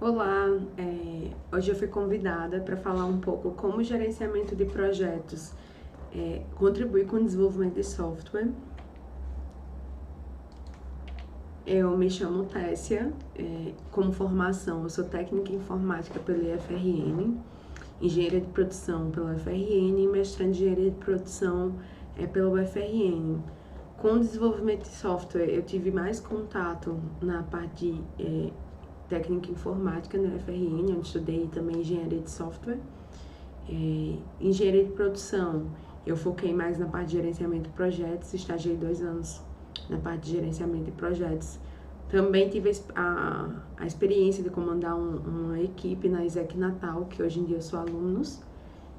Olá, hoje eu fui convidada para falar um pouco como o gerenciamento de projetos contribui com o desenvolvimento de software. Eu me chamo Tessia, como formação eu sou técnica em informática pela IFRN, engenheira de produção pela UFRN e mestrando em engenharia de produção pela UFRN. Com o desenvolvimento de software eu tive mais contato na parte de técnica informática na UFRN, onde estudei também engenharia de software. Engenharia de produção, eu foquei mais na parte de gerenciamento de projetos, estagiei 2 anos na parte de gerenciamento de projetos. Também tive a experiência de comandar uma equipe na ISEC Natal, que hoje em dia eu sou alunos,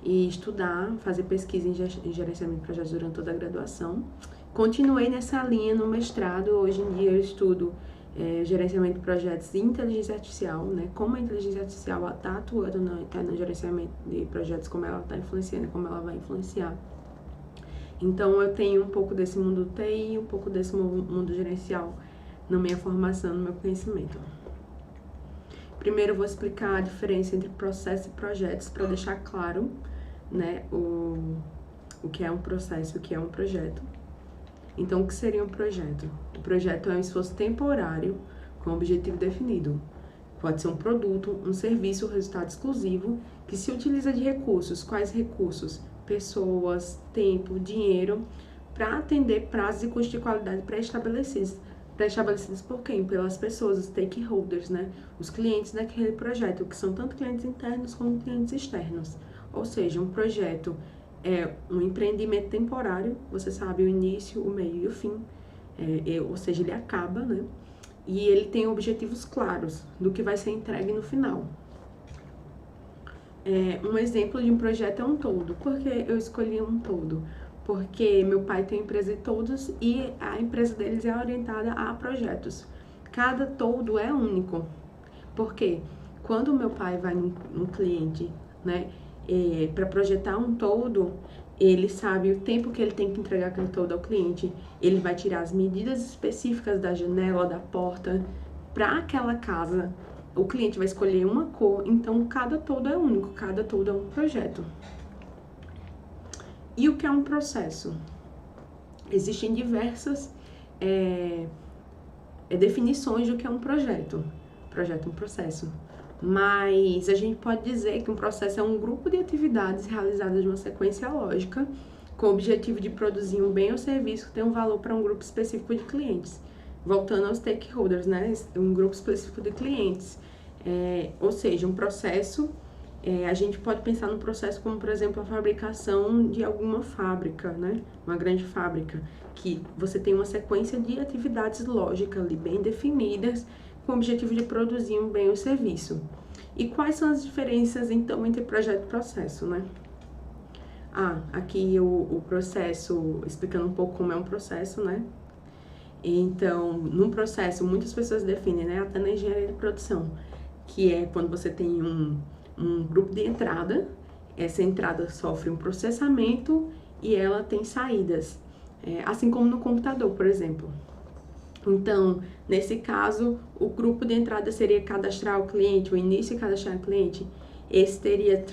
e estudar, fazer pesquisa em gerenciamento de projetos durante toda a graduação. Continuei nessa linha no mestrado, hoje em dia eu estudo gerenciamento de projetos e inteligência artificial, né? Como a inteligência artificial está atuando no gerenciamento de projetos, como ela está influenciando, como ela vai influenciar. Então eu tenho um pouco desse mundo TI e um pouco desse mundo gerencial na minha formação, no meu conhecimento. Primeiro eu vou explicar a diferença entre processo e projetos para deixar claro, né, o que é um processo e o que é um projeto. Então, o que seria um projeto? O projeto é um esforço temporário com objetivo definido. Pode ser um produto, um serviço ou resultado exclusivo que se utiliza de recursos. Quais recursos? Pessoas, tempo, dinheiro, para atender prazos e custos de qualidade pré-estabelecidos. Pré-estabelecidos por quem? Pelas pessoas, os stakeholders, né? Os clientes daquele projeto, que são tanto clientes internos como clientes externos. Ou seja, um projeto é um empreendimento temporário, você sabe o início, o meio e o fim, ou seja, ele acaba, né? E ele tem objetivos claros do que vai ser entregue no final. Um exemplo de um projeto é um todo. Por que eu escolhi um todo? Porque meu pai tem empresa de todos e a empresa deles é orientada a projetos. Cada todo é único. Porque quando meu pai vai num cliente, né, para projetar um todo, ele sabe o tempo que ele tem que entregar aquele todo ao cliente, ele vai tirar as medidas específicas da janela, da porta, para aquela casa. O cliente vai escolher uma cor, então cada todo é único, cada todo é um projeto. E o que é um processo? Existem diversas definições do que é um projeto. Projeto é um processo. Mas a gente pode dizer que um processo é um grupo de atividades realizadas de uma sequência lógica com o objetivo de produzir um bem ou serviço que tem um valor para um grupo específico de clientes. Voltando aos stakeholders, né? Um grupo específico de clientes. Ou seja, um processo, a gente pode pensar no processo como, por exemplo, a fabricação de alguma fábrica, né? Uma grande fábrica, que você tem uma sequência de atividades lógicas ali, bem definidas, com o objetivo de produzir um bem ou serviço. E quais são as diferenças, então, entre projeto e processo, né? Aqui o processo, explicando um pouco como é um processo, né? Então, num processo, muitas pessoas definem, né? Até na engenharia de produção, que é quando você tem um grupo de entrada, essa entrada sofre um processamento e ela tem saídas, assim como no computador, por exemplo. Então, nesse caso, o grupo de entrada seria cadastrar o cliente, o início de cadastrar o cliente. Esse teria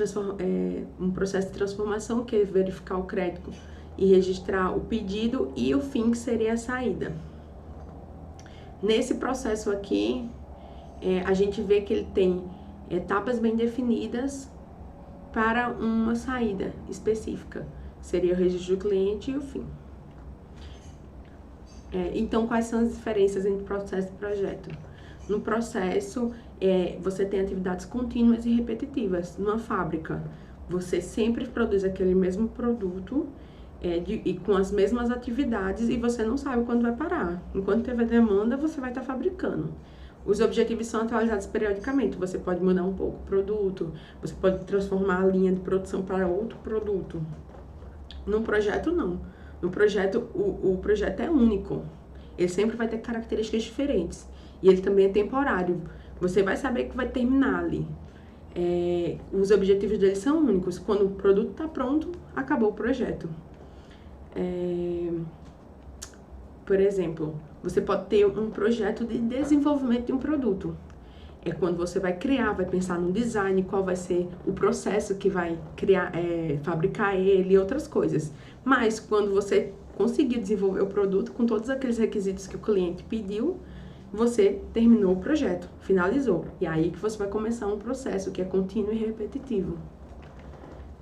um processo de transformação, que é verificar o crédito e registrar o pedido, e o fim, que seria a saída. Nesse processo aqui, a gente vê que ele tem etapas bem definidas para uma saída específica. Seria o registro do cliente e o fim. Então, quais são as diferenças entre processo e projeto? No processo, você tem atividades contínuas e repetitivas. Numa fábrica, você sempre produz aquele mesmo produto e com as mesmas atividades e você não sabe quando vai parar. Enquanto tiver demanda, você vai estar fabricando. Os objetivos são atualizados periodicamente. Você pode mudar um pouco o produto, você pode transformar a linha de produção para outro produto. No projeto, não. No projeto, o projeto é único. Ele sempre vai ter características diferentes. E ele também é temporário. Você vai saber que vai terminar ali. Os objetivos dele são únicos. Quando o produto está pronto, acabou o projeto. Por exemplo, você pode ter um projeto de desenvolvimento de um produto. É quando você vai criar, vai pensar no design, qual vai ser o processo que vai criar, fabricar ele e outras coisas. Mas quando você conseguiu desenvolver o produto com todos aqueles requisitos que o cliente pediu, você terminou o projeto, finalizou. E aí que você vai começar um processo que é contínuo e repetitivo.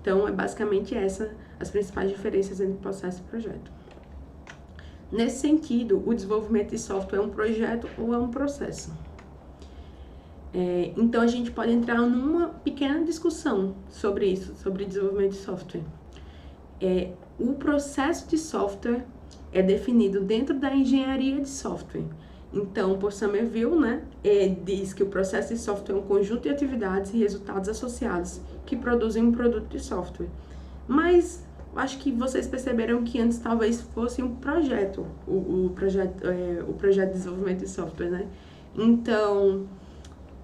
Então, é basicamente essa as principais diferenças entre processo e projeto. Nesse sentido, o desenvolvimento de software é um projeto ou é um processo? Então, a gente pode entrar numa pequena discussão sobre isso, sobre desenvolvimento de software. O processo de software é definido dentro da engenharia de software. Então, por Somerville, né, diz que o processo de software é um conjunto de atividades e resultados associados que produzem um produto de software. Mas acho que vocês perceberam que antes talvez fosse um projeto, o projeto de desenvolvimento de software, né? Então,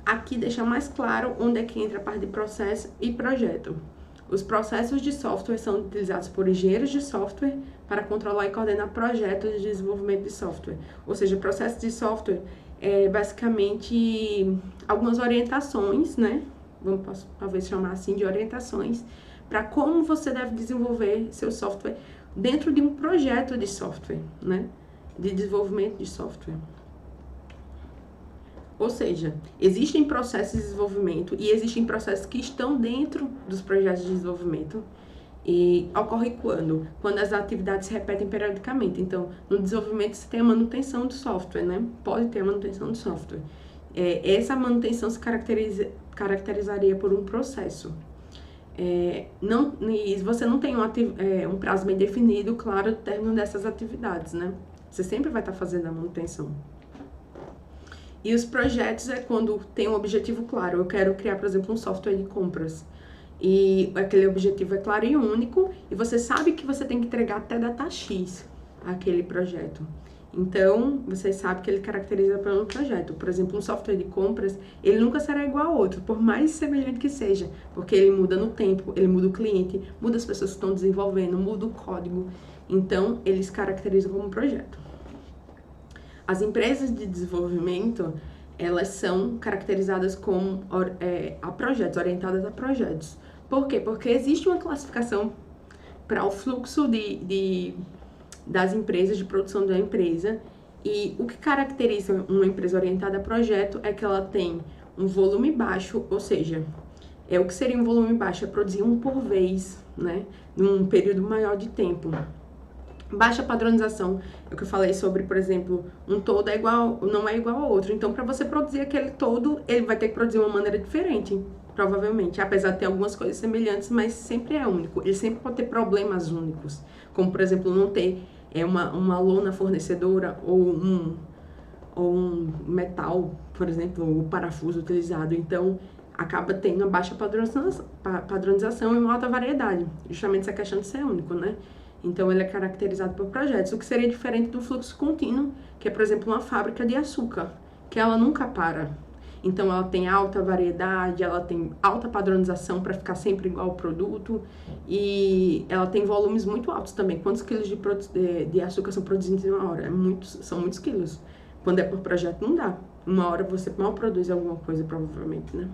aqui deixa mais claro onde é que entra a parte de processo e projeto. Os processos de software são utilizados por engenheiros de software para controlar e coordenar projetos de desenvolvimento de software. Ou seja, processo de software é basicamente algumas orientações, né? Posso talvez chamar assim de orientações para como você deve desenvolver seu software dentro de um projeto de software, né? De desenvolvimento de software. Ou seja, existem processos de desenvolvimento e existem processos que estão dentro dos projetos de desenvolvimento. E ocorre quando? Quando as atividades se repetem periodicamente. Então, no desenvolvimento você tem a manutenção do software, né? Pode ter a manutenção do software. Essa manutenção se caracterizaria por um processo. E você não tem um prazo bem definido, claro, do término dessas atividades, né? Você sempre vai estar fazendo a manutenção. E os projetos é quando tem um objetivo claro. Eu quero criar, por exemplo, um software de compras. E aquele objetivo é claro e único. E você sabe que você tem que entregar até data X aquele projeto. Então, você sabe que ele caracteriza para um projeto. Por exemplo, um software de compras, ele nunca será igual ao outro, por mais semelhante que seja. Porque ele muda no tempo, ele muda o cliente, muda as pessoas que estão desenvolvendo, muda o código. Então, eles caracterizam como um projeto. As empresas de desenvolvimento, elas são caracterizadas como projetos, orientadas a projetos. Por quê? Porque existe uma classificação para o fluxo das empresas, de produção da empresa, e o que caracteriza uma empresa orientada a projeto é que ela tem um volume baixo, ou seja, o que seria um volume baixo? É produzir um por vez, né? Num período maior de tempo. Baixa padronização, é o que eu falei sobre, por exemplo, um todo não é igual ao outro. Então, para você produzir aquele todo, ele vai ter que produzir de uma maneira diferente, provavelmente. Apesar de ter algumas coisas semelhantes, mas sempre é único. Ele sempre pode ter problemas únicos, como, por exemplo, não ter uma lona fornecedora ou um metal, por exemplo, o parafuso utilizado. Então, acaba tendo uma baixa padronização e uma alta variedade. Justamente essa questão de ser único, né? Então, ele é caracterizado por projetos, o que seria diferente do fluxo contínuo, que é, por exemplo, uma fábrica de açúcar, que ela nunca para. Então, ela tem alta variedade, ela tem alta padronização para ficar sempre igual ao produto, e ela tem volumes muito altos também. Quantos quilos de açúcar são produzidos em uma hora? São muitos quilos. Quando é por projeto, não dá. Uma hora você mal produz alguma coisa, provavelmente, né?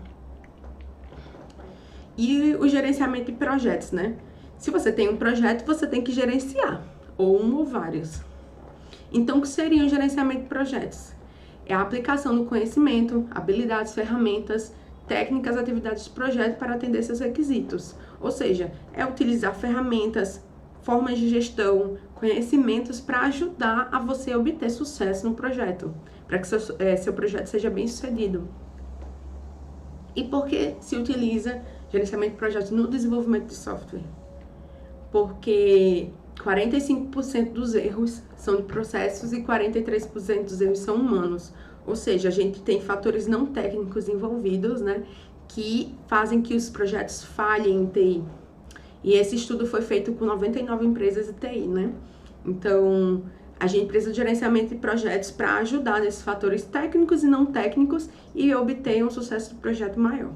E o gerenciamento de projetos, né? Se você tem um projeto, você tem que gerenciar, ou um ou vários. Então, o que seria o gerenciamento de projetos? É a aplicação do conhecimento, habilidades, ferramentas, técnicas, atividades de projeto para atender seus requisitos. Ou seja, é utilizar ferramentas, formas de gestão, conhecimentos para ajudar a você obter sucesso no projeto, para que seu projeto seja bem sucedido. E por que se utiliza gerenciamento de projetos no desenvolvimento de software? Porque 45% dos erros são de processos e 43% dos erros são humanos. Ou seja, a gente tem fatores não técnicos envolvidos, né, que fazem que os projetos falhem em TI. E esse estudo foi feito com 99 empresas de TI, né? Então, a gente precisa de gerenciamento de projetos para ajudar nesses fatores técnicos e não técnicos e obter um sucesso do projeto maior.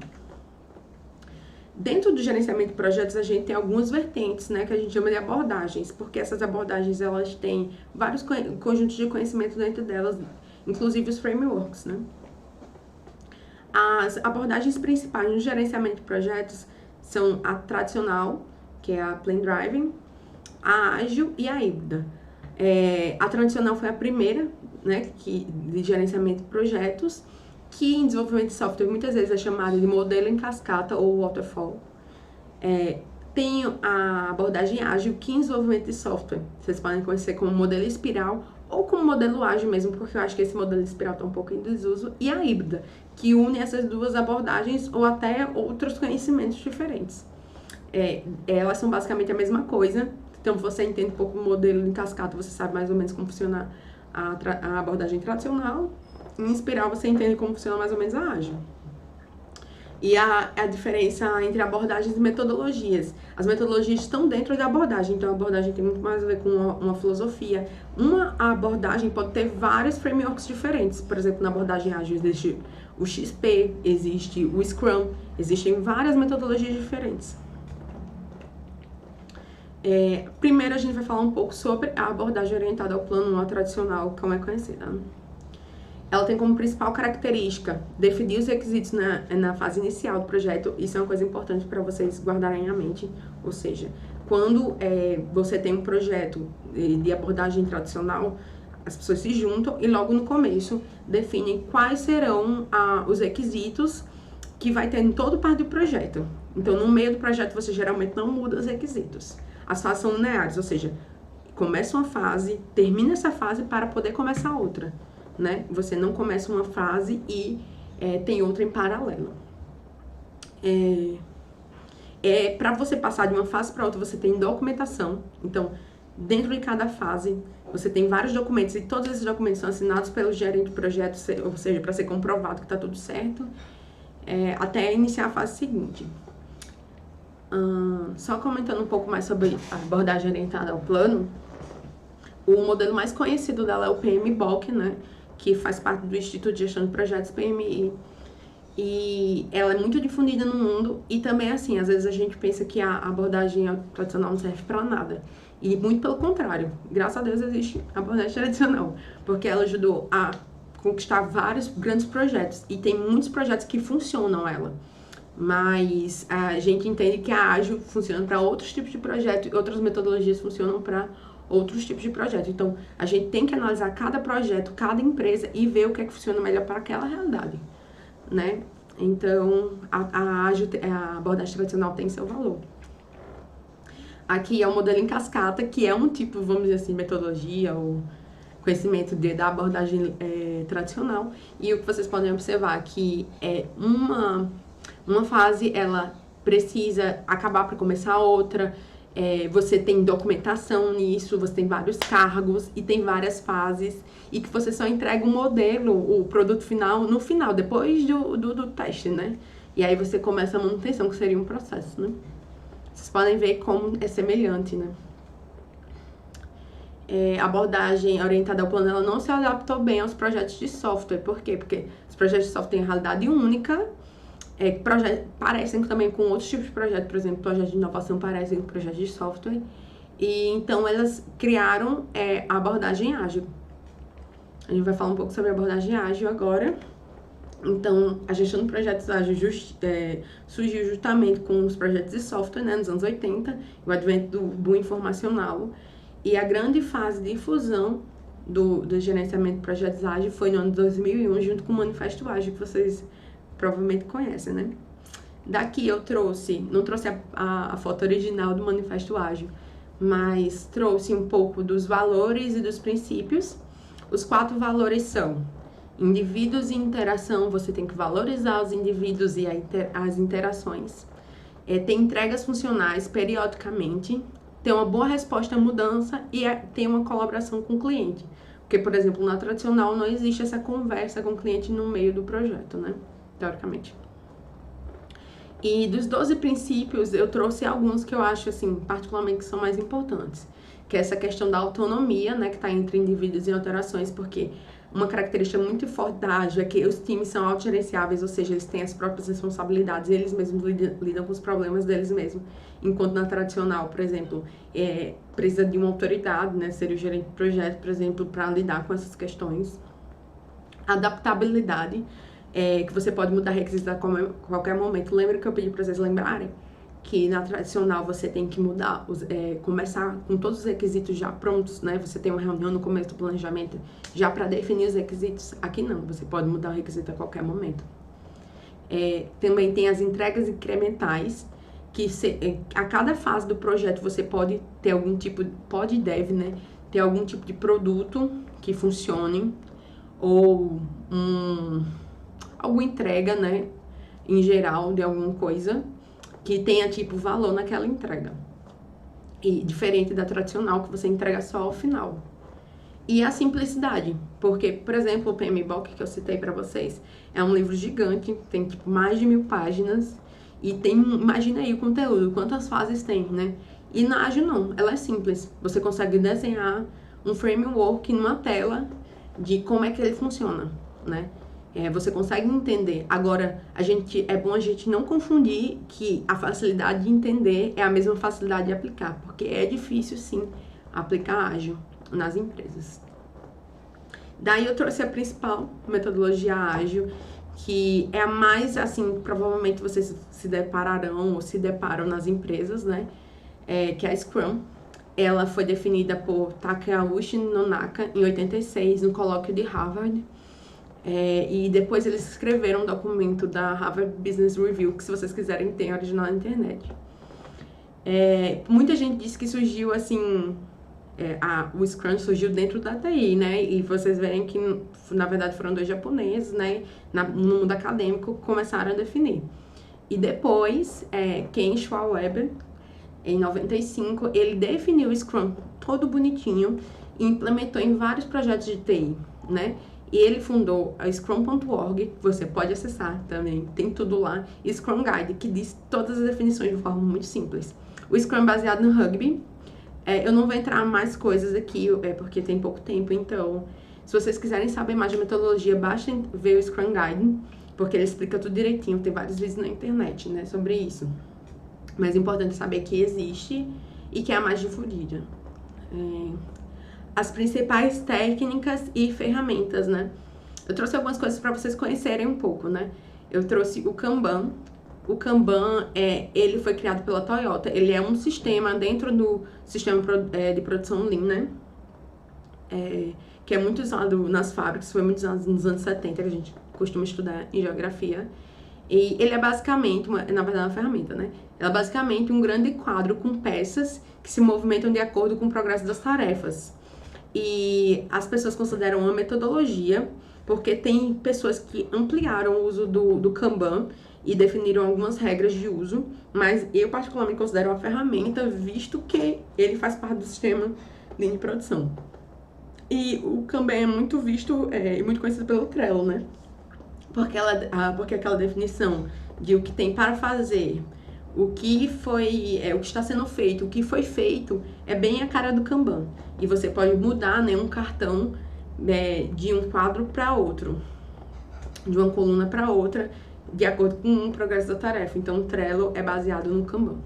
Dentro do gerenciamento de projetos, a gente tem algumas vertentes, né, que a gente chama de abordagens, porque essas abordagens, elas têm vários conjuntos de conhecimento dentro delas, inclusive os frameworks, né. As abordagens principais no gerenciamento de projetos são a tradicional, que é a Plain Driving, a ágil e a híbrida. A tradicional foi a primeira, né, de gerenciamento de projetos, que em desenvolvimento de software muitas vezes é chamada de modelo em cascata ou waterfall. Tem a abordagem ágil, que em desenvolvimento de software vocês podem conhecer como modelo espiral ou como modelo ágil mesmo, porque eu acho que esse modelo espiral está um pouco em desuso, e a híbrida, que une essas duas abordagens ou até outros conhecimentos diferentes. Elas são basicamente a mesma coisa, então você entende um pouco o modelo em cascata, você sabe mais ou menos como funciona a abordagem tradicional, em espiral você entende como funciona mais ou menos a ágil. E a diferença entre abordagens e metodologias. As metodologias estão dentro da abordagem, então a abordagem tem muito mais a ver com uma filosofia. Uma abordagem pode ter vários frameworks diferentes. Por exemplo, na abordagem ágil existe o XP, existe o Scrum, existem várias metodologias diferentes. Primeiro a gente vai falar um pouco sobre a abordagem orientada ao plano tradicional, como é conhecida. Ela tem como principal característica definir os requisitos na fase inicial do projeto. Isso é uma coisa importante para vocês guardarem na mente. Ou seja, quando você tem um projeto de abordagem tradicional, as pessoas se juntam e logo no começo definem quais serão os requisitos que vai ter em todo parte do projeto. Então, no meio do projeto, você geralmente não muda os requisitos. As fases são lineares, ou seja, começa uma fase, termina essa fase para poder começar outra. Né? Você não começa uma fase e tem outra em paralelo. Para você passar de uma fase para outra, você tem documentação. Então, dentro de cada fase, você tem vários documentos e todos esses documentos são assinados pelo gerente do projeto, ou seja, para ser comprovado que está tudo certo, até iniciar a fase seguinte. Só comentando um pouco mais sobre a abordagem orientada ao plano, o modelo mais conhecido dela é o PMBOK, né? Que faz parte do Instituto de Gestão de Projetos, PMI, e ela é muito difundida no mundo, e também assim, às vezes a gente pensa que a abordagem tradicional não serve para nada, e muito pelo contrário, graças a Deus existe a abordagem tradicional, porque ela ajudou a conquistar vários grandes projetos, e tem muitos projetos que funcionam ela, mas a gente entende que a ágil funciona para outros tipos de projeto, e outras metodologias funcionam para outros tipos de projeto. Então, a gente tem que analisar cada projeto, cada empresa e ver o que é que funciona melhor para aquela realidade, né? Então, a abordagem tradicional tem seu valor. Aqui é o modelo em cascata, que é um tipo, vamos dizer assim, metodologia ou conhecimento da abordagem tradicional. E o que vocês podem observar aqui é uma fase, ela precisa acabar para começar outra. Você tem documentação nisso, você tem vários cargos e tem várias fases, e que você só entrega um modelo, o produto final, no final, depois do teste, né? E aí você começa a manutenção, que seria um processo, né? Vocês podem ver como é semelhante, né? A abordagem orientada ao plano, ela não se adaptou bem aos projetos de software. Por quê? Porque os projetos de software têm realidade única, parecem também com outros tipos de projetos, por exemplo, projetos de inovação parecem com projetos de software, e então elas criaram a abordagem ágil. A gente vai falar um pouco sobre a abordagem ágil agora. Então, a gestão de projetos ágeis surgiu justamente com os projetos de software, né, nos anos 80, o advento do boom informacional, e a grande fase de difusão do gerenciamento de projetos ágeis foi no ano de 2001, junto com o Manifesto Ágil, que vocês provavelmente conhecem, né? Daqui eu não trouxe a foto original do Manifesto Ágil, mas trouxe um pouco dos valores e dos princípios. Os 4 valores são: indivíduos e interação, você tem que valorizar os indivíduos e as interações. Tem entregas funcionais periodicamente, ter uma boa resposta à mudança e ter uma colaboração com o cliente. Porque, por exemplo, na tradicional não existe essa conversa com o cliente no meio do projeto, né? Teoricamente. E dos 12 princípios, eu trouxe alguns que eu acho, assim, particularmente que são mais importantes. Que é essa questão da autonomia, né, que está entre indivíduos e alterações, porque uma característica muito forte da ágil é que os times são autogerenciáveis, ou seja, eles têm as próprias responsabilidades e eles mesmos lidam com os problemas deles mesmos. Enquanto na tradicional, por exemplo, precisa de uma autoridade, né, seria o gerente de projeto, por exemplo, para lidar com essas questões. Adaptabilidade. que você pode mudar requisitos a qualquer momento. Lembra que eu pedi para vocês lembrarem? Que na tradicional você tem que mudar, começar com todos os requisitos já prontos, né? Você tem uma reunião no começo do planejamento já para definir os requisitos. Aqui não, você pode mudar o requisito a qualquer momento. Também tem as entregas incrementais, que a cada fase do projeto você pode ter algum tipo, pode e deve, né? Ter algum tipo de produto que funcione, ou alguma entrega, né? Em geral, de alguma coisa que tenha, tipo, valor naquela entrega. E diferente da tradicional, que você entrega só ao final. E a simplicidade, porque, por exemplo, o PMBOK, que eu citei para vocês, é um livro gigante, tem, tipo, mais de 1000 páginas, e tem, imagina aí o conteúdo, quantas fases tem, né? E na Ágil não, ela é simples. Você consegue desenhar um framework numa tela de como é que ele funciona, né? Você consegue entender. Agora, é bom a gente não confundir que a facilidade de entender é a mesma facilidade de aplicar, porque é difícil, sim, aplicar ágil nas empresas. Daí eu trouxe a principal metodologia ágil, que é a mais, assim, provavelmente vocês se depararão ou se deparam nas empresas, né? Que é a Scrum. Ela foi definida por Takeuchi Nonaka em 86, no colóquio de Harvard. E depois eles escreveram um documento da Harvard Business Review, que se vocês quiserem tem original na internet. Muita gente diz que surgiu assim, o Scrum surgiu dentro da TI, né? E vocês verem que na verdade foram 2 japoneses, né? No mundo acadêmico começaram a definir. E depois, Ken Schwaber, em 95, ele definiu o Scrum todo bonitinho e implementou em vários projetos de TI, né? E ele fundou a Scrum.org, você pode acessar também, tem tudo lá, e Scrum Guide, que diz todas as definições de forma muito simples. O Scrum é baseado no Rugby. Eu não vou entrar mais coisas aqui, porque tem pouco tempo, então, se vocês quiserem saber mais de metodologia, baixem ver o Scrum Guide, porque ele explica tudo direitinho, tem vários vídeos na internet, né, sobre isso. Mas é importante saber que existe e que é a mais difundida. As principais técnicas e ferramentas, né? Eu trouxe algumas coisas para vocês conhecerem um pouco, né? Eu trouxe o Kanban. O Kanban, ele foi criado pela Toyota. Ele é um sistema dentro do sistema de produção Lean, né? Que é muito usado nas fábricas, foi muito usado nos anos 70, que a gente costuma estudar em geografia. E ele é basicamente, na verdade, uma ferramenta, né? Ela é basicamente um grande quadro com peças que se movimentam de acordo com o progresso das tarefas. E as pessoas consideram uma metodologia, porque tem pessoas que ampliaram o uso do Kanban e definiram algumas regras de uso, mas eu particularmente considero uma ferramenta, visto que ele faz parte do sistema de produção. E o Kanban é muito visto e muito conhecido pelo Trello, né? Porque aquela definição de o que tem para fazer, o que está sendo feito, o que foi feito, é bem a cara do Kanban. E você pode mudar, né, um cartão de um quadro para outro, de uma coluna para outra, de acordo com o progresso da tarefa. Então, o Trello é baseado no Kanban.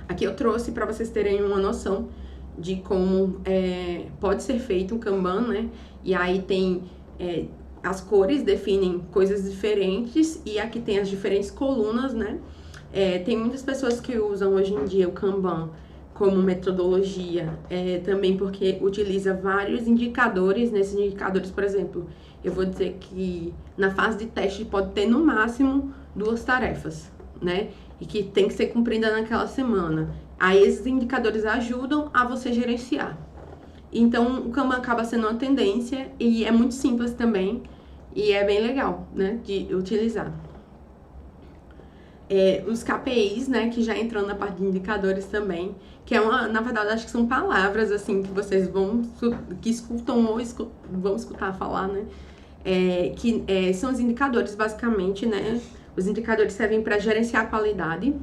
Aqui eu trouxe para vocês terem uma noção de como pode ser feito um Kanban, né? E aí tem as cores definem coisas diferentes e aqui tem as diferentes colunas, né? Tem muitas pessoas que usam hoje em dia o Kanban como metodologia, também porque utiliza vários indicadores. Nesses indicadores, por exemplo, eu vou dizer que na fase de teste pode ter no máximo 2 tarefas, né? E que tem que ser cumprida naquela semana. Aí esses indicadores ajudam a você gerenciar. Então o Kanban acaba sendo uma tendência e é muito simples também e é bem legal, né, de utilizar. Os KPIs, né, que já entrando na parte de indicadores também, que na verdade, acho que são palavras, assim, que vocês escutam ou vão escutar falar, né, são os indicadores, basicamente, né, os indicadores servem para gerenciar a qualidade,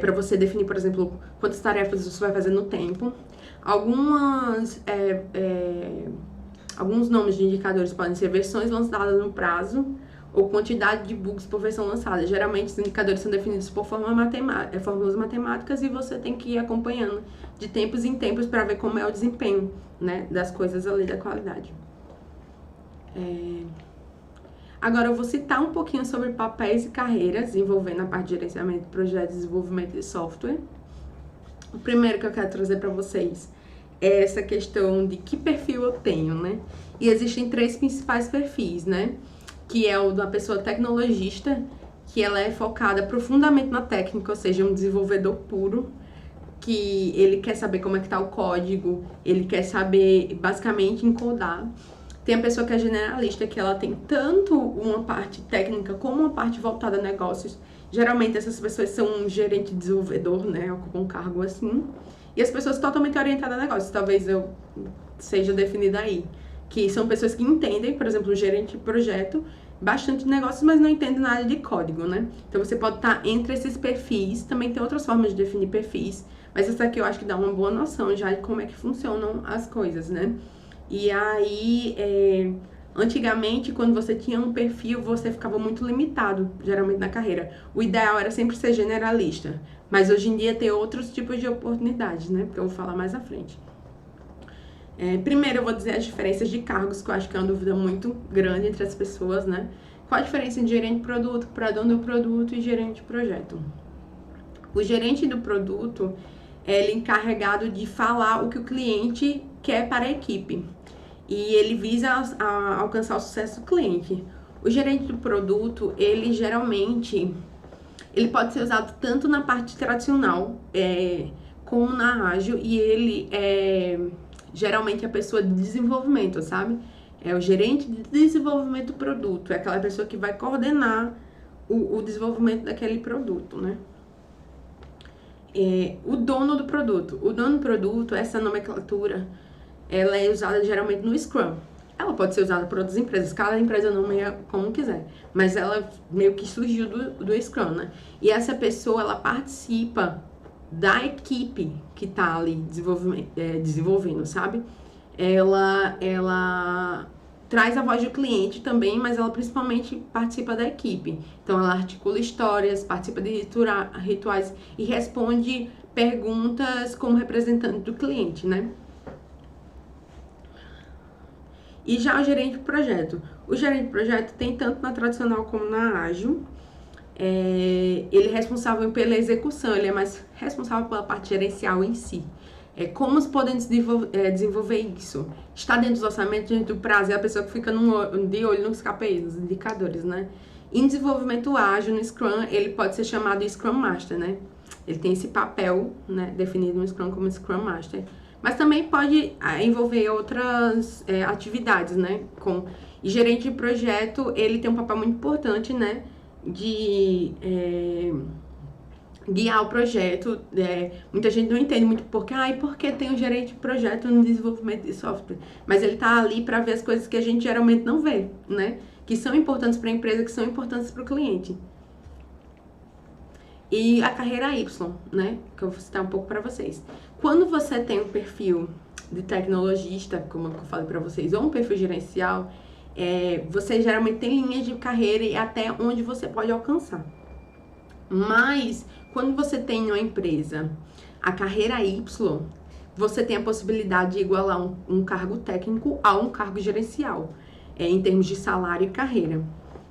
para você definir, por exemplo, quantas tarefas você vai fazer no tempo. Alguns nomes de indicadores podem ser versões lançadas no prazo, ou quantidade de bugs por versão lançada. Geralmente, os indicadores são definidos por fórmulas matemáticas e você tem que ir acompanhando de tempos em tempos para ver como é o desempenho, né, das coisas ali da qualidade. Agora eu vou citar um pouquinho sobre papéis e carreiras envolvendo a parte de gerenciamento de projetos e desenvolvimento de software. O primeiro que eu quero trazer para vocês é essa questão de que perfil eu tenho, né? E existem 3 principais perfis, né? Que é o da pessoa tecnologista, que ela é focada profundamente na técnica, ou seja, um desenvolvedor puro, que ele quer saber como é que tá o código, ele quer saber basicamente encodar. Tem a pessoa que é generalista, que ela tem tanto uma parte técnica como uma parte voltada a negócios. Geralmente essas pessoas são um gerente desenvolvedor, né, ocupam um cargo assim. E as pessoas totalmente orientadas a negócios, talvez eu seja definida aí. Que são pessoas que entendem, por exemplo, um gerente de projeto, bastante de negócios, mas não entendem nada de código, né? Então você pode estar entre esses perfis, também tem outras formas de definir perfis, mas essa aqui eu acho que dá uma boa noção já de como é que funcionam as coisas, né? E aí, antigamente, quando você tinha um perfil, você ficava muito limitado, geralmente na carreira. O ideal era sempre ser generalista, mas hoje em dia tem outros tipos de oportunidades, né? Que eu vou falar mais à frente. Primeiro eu vou dizer as diferenças de cargos, que eu acho que é uma dúvida muito grande entre as pessoas, né? Qual a diferença entre gerente de produto, para dono do produto e gerente de projeto? O gerente do produto é encarregado de falar o que o cliente quer para a equipe. E ele visa alcançar o sucesso do cliente. O gerente do produto, ele geralmente, ele pode ser usado tanto na parte tradicional, como na ágil, e ele é geralmente a pessoa de desenvolvimento, sabe? É o gerente de desenvolvimento do produto, é aquela pessoa que vai coordenar o desenvolvimento daquele produto, né? O dono do produto. O dono do produto, essa nomenclatura, ela é usada geralmente no Scrum. Ela pode ser usada por outras empresas, cada empresa nomeia como quiser, mas ela meio que surgiu do Scrum, né? E essa pessoa, ela participa da equipe que tá ali desenvolvendo, sabe? Ela traz a voz do cliente também, mas ela principalmente participa da equipe. Então ela articula histórias, participa de rituais e responde perguntas como representante do cliente, né? E já o gerente de projeto. O gerente de projeto tem tanto na tradicional como na ágil. Ele é responsável pela execução, ele é mais responsável pela parte gerencial em si. Como podemos desenvolver isso? Está dentro dos orçamentos, dentro do prazo, é a pessoa que fica de olho nos KPIs, nos indicadores, né? Em desenvolvimento ágil, no Scrum, ele pode ser chamado de Scrum Master, né? Ele tem esse papel, né, definido no Scrum como Scrum Master. Mas também pode envolver outras atividades, né? E gerente de projeto, ele tem um papel muito importante, né? De guiar o projeto. Muita gente não entende muito por que tem um gerente de projeto no desenvolvimento de software. Mas ele tá ali para ver as coisas que a gente geralmente não vê, né? Que são importantes para a empresa, que são importantes para o cliente. E a carreira Y, né? Que eu vou citar um pouco para vocês. Quando você tem um perfil de tecnologista, como eu falei para vocês, ou um perfil gerencial, você geralmente tem linhas de carreira e até onde você pode alcançar. Mas, quando você tem uma empresa, a carreira Y, você tem a possibilidade de igualar um cargo técnico a um cargo gerencial, em termos de salário e carreira.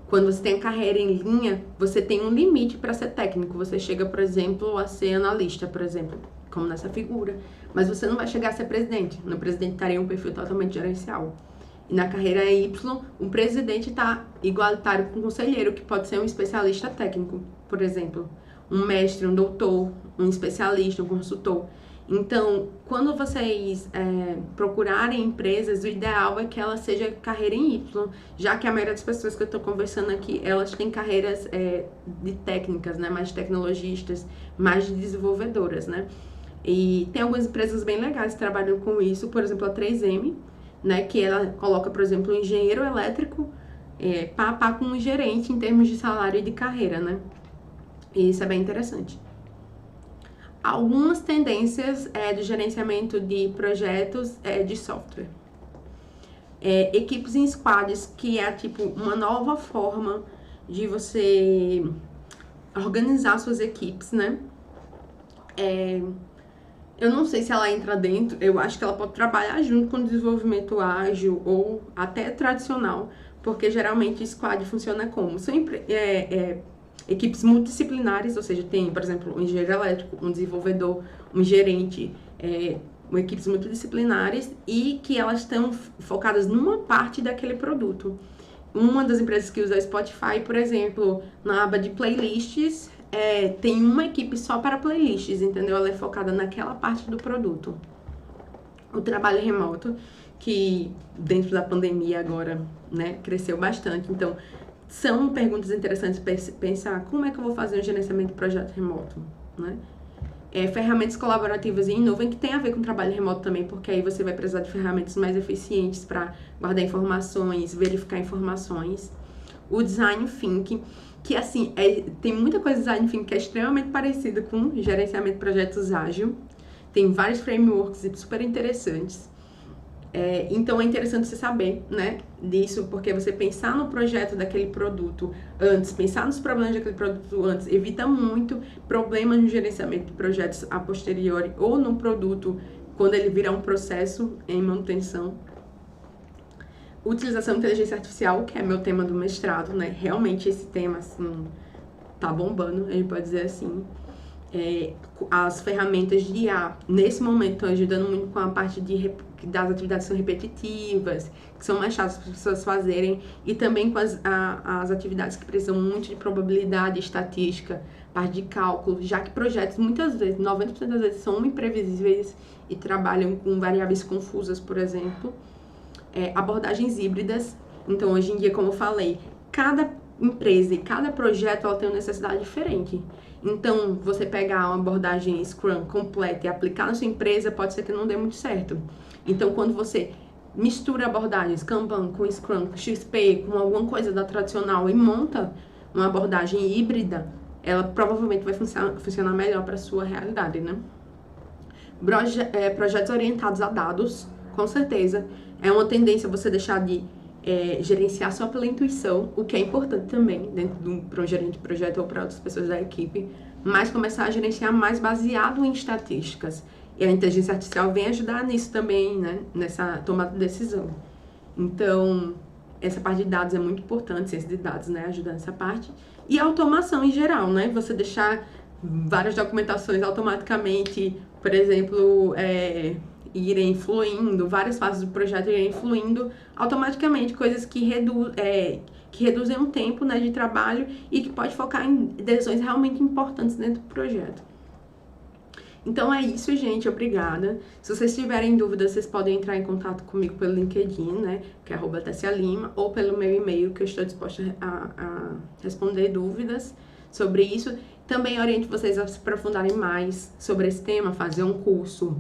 Quando você tem a carreira em linha, você tem um limite para ser técnico. Você chega, por exemplo, a ser analista, por exemplo, como nessa figura. Mas você não vai chegar a ser presidente. No presidente estaria um perfil totalmente gerencial. E na carreira Y, um presidente está igualitário com um conselheiro, que pode ser um especialista técnico, por exemplo. Um mestre, um doutor, um especialista, um consultor. Então, quando vocês procurarem empresas, o ideal é que ela seja carreira em Y, já que a maioria das pessoas que eu estou conversando aqui, elas têm carreiras de técnicas, né? Mais de tecnologistas, mais de desenvolvedoras, né? E tem algumas empresas bem legais que trabalham com isso, por exemplo, a 3M, né? Que ela coloca, por exemplo, um engenheiro elétrico pá a pá com um gerente em termos de salário e de carreira, né? E isso é bem interessante. Algumas tendências do gerenciamento de projetos de software. Equipes em squads, que é tipo uma nova forma de você organizar suas equipes, né? Eu não sei se ela entra dentro, eu acho que ela pode trabalhar junto com o desenvolvimento ágil ou até tradicional, porque geralmente o squad funciona como? São equipes multidisciplinares, ou seja, tem, por exemplo, um engenheiro elétrico, um desenvolvedor, um gerente, equipes multidisciplinares e que elas estão focadas numa parte daquele produto. Uma das empresas que usa o Spotify, por exemplo, na aba de playlists, tem uma equipe só para playlists, entendeu? Ela é focada naquela parte do produto. O trabalho remoto, que dentro da pandemia agora, né, cresceu bastante. Então, são perguntas interessantes para pensar como é que eu vou fazer um gerenciamento de projeto remoto, né? Ferramentas colaborativas em nuvem, que tem a ver com trabalho remoto também, porque aí você vai precisar de ferramentas mais eficientes para guardar informações, verificar informações. O Design Thinking, que assim, tem muita coisa de Design Thinking que é extremamente parecida com gerenciamento de projetos ágil. Tem vários frameworks super interessantes. Então é interessante você saber, né, disso, porque você pensar no projeto daquele produto antes, pensar nos problemas daquele produto antes, evita muito problemas no gerenciamento de projetos a posteriori ou no produto quando ele virar um processo em manutenção. Utilização de inteligência artificial, que é meu tema do mestrado, né, realmente esse tema, assim, tá bombando, a gente pode dizer assim. As ferramentas de IA, nesse momento, estão ajudando muito com a parte das atividades que são repetitivas, que são mais chatas para as pessoas fazerem, e também com as atividades que precisam muito de probabilidade, estatística, parte de cálculo, já que projetos, muitas vezes, 90% das vezes, são imprevisíveis e trabalham com variáveis confusas, por exemplo. Abordagens híbridas. Então, hoje em dia, como eu falei, cada empresa e cada projeto ela tem uma necessidade diferente. Então, você pegar uma abordagem Scrum completa e aplicar na sua empresa, pode ser que não dê muito certo. Então, quando você mistura abordagens Kanban com Scrum, com XP, com alguma coisa da tradicional e monta uma abordagem híbrida, ela provavelmente vai funcionar melhor para a sua realidade, né? Projetos orientados a dados, com certeza. É uma tendência você deixar de gerenciar só pela intuição, o que é importante também dentro para um gerente de projeto ou para outras pessoas da equipe, mas começar a gerenciar mais baseado em estatísticas. E a inteligência artificial vem ajudar nisso também, né? Nessa tomada de decisão. Então, essa parte de dados é muito importante, ciência de dados, né? Ajuda nessa parte. E a automação em geral, né? Você deixar várias documentações automaticamente, por exemplo, irem fluindo, várias fases do projeto irem fluindo automaticamente, coisas que reduzem o tempo, né, de trabalho e que pode focar em decisões realmente importantes dentro do projeto. Então é isso, gente, obrigada. Se vocês tiverem dúvidas, vocês podem entrar em contato comigo pelo LinkedIn, né, que é @TessiaLima, ou pelo meu e-mail, que eu estou disposta a responder dúvidas sobre isso. Também oriento vocês a se aprofundarem mais sobre esse tema, fazer um curso,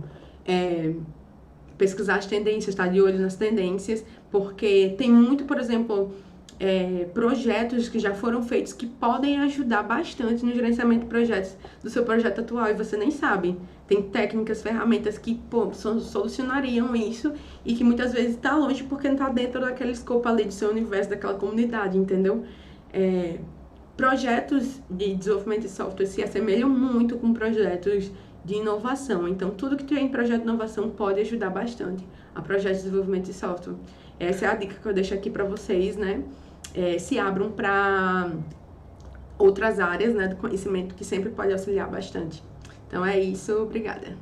pesquisar as tendências, estar de olho nas tendências, porque tem muito, por exemplo, projetos que já foram feitos que podem ajudar bastante no gerenciamento de projetos do seu projeto atual e você nem sabe. Tem técnicas, ferramentas que solucionariam isso e que muitas vezes está longe porque não está dentro daquele escopo ali do seu universo, daquela comunidade, entendeu? Projetos de desenvolvimento de software se assemelham muito com projetos de inovação. Então, tudo que tem em projeto de inovação pode ajudar bastante a projetos de desenvolvimento de software. Essa é a dica que eu deixo aqui para vocês, né? Se abram para outras áreas, né, do conhecimento que sempre pode auxiliar bastante. Então, é isso. Obrigada.